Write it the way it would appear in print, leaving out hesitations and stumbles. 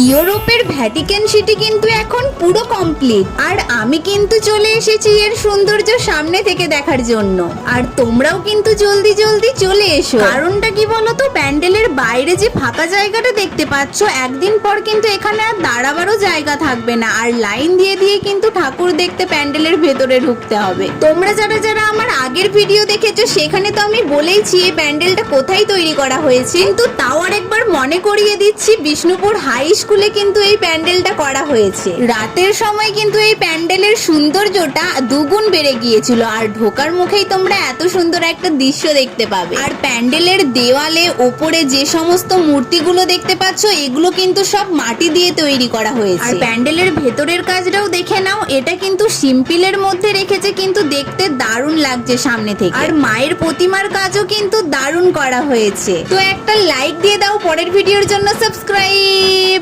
ইউরোপের Vatican city কিন্তু এখন পুরো কমপ্লিট, আর আমি কিন্তু চলে এসেছি এর সৌন্দর্য সামনে থেকে দেখার জন্য। আর তোমরাও কিন্তু জলদি জলদি চলে এসো। কারণটা কি বলতো, প্যান্ডেলের বাইরে যে ফাঁকা জায়গাটা দেখতে পাচ্ছ, একদিন পর কিন্তু এখানে আর দাঁড়াবারও জায়গা থাকবে না, আর লাইন দিয়ে দিয়ে কিন্তু ঠাকুর দেখতে প্যান্ডেলের ভেতরে ঢুকতে হবে। তোমরা যারা যারা আমার আগের ভিডিও দেখেছো সেখানে তো আমি বলেইছি এই প্যান্ডেলটা কোথায় তৈরি করা হয়েছে, কিন্তু তাও আরেকবার মনে করিয়ে দিচ্ছি, বিষ্ণুপুর হাই স্কুলে কিন্তু এই প্যান্ডেলটা করা হয়েছে। রাতের সময় কিন্তু এই প্যান্ডেলের সৌন্দর্যটা দুগুণ বেড়ে গিয়েছিল, আর ঢোকার মুখেই তোমরা এত সুন্দর একটা দৃশ্য দেখতে পাবে। আর প্যান্ডেলের দেওয়ালে ওপরে যে সমস্ত মূর্তিগুলো দেখতে পাচ্ছ, এগুলো কিন্তু সব মাটি দিয়ে তৈরি করা হয়েছে। আর প্যান্ডেলের ভেতরের কাজটাও দেখে নাও, এটা কিন্তু সিম্পলের মধ্যে রেখেছে, কিন্তু দেখতে দারুণ লাগছে সামনে থেকে। আর মায়ের প্রতিমার কাজও কিন্তু দারুণ করা হয়েছে। তো একটা লাইক দিয়ে দাও, পরের ভিডিওর জন্য সাবস্ক্রাইব।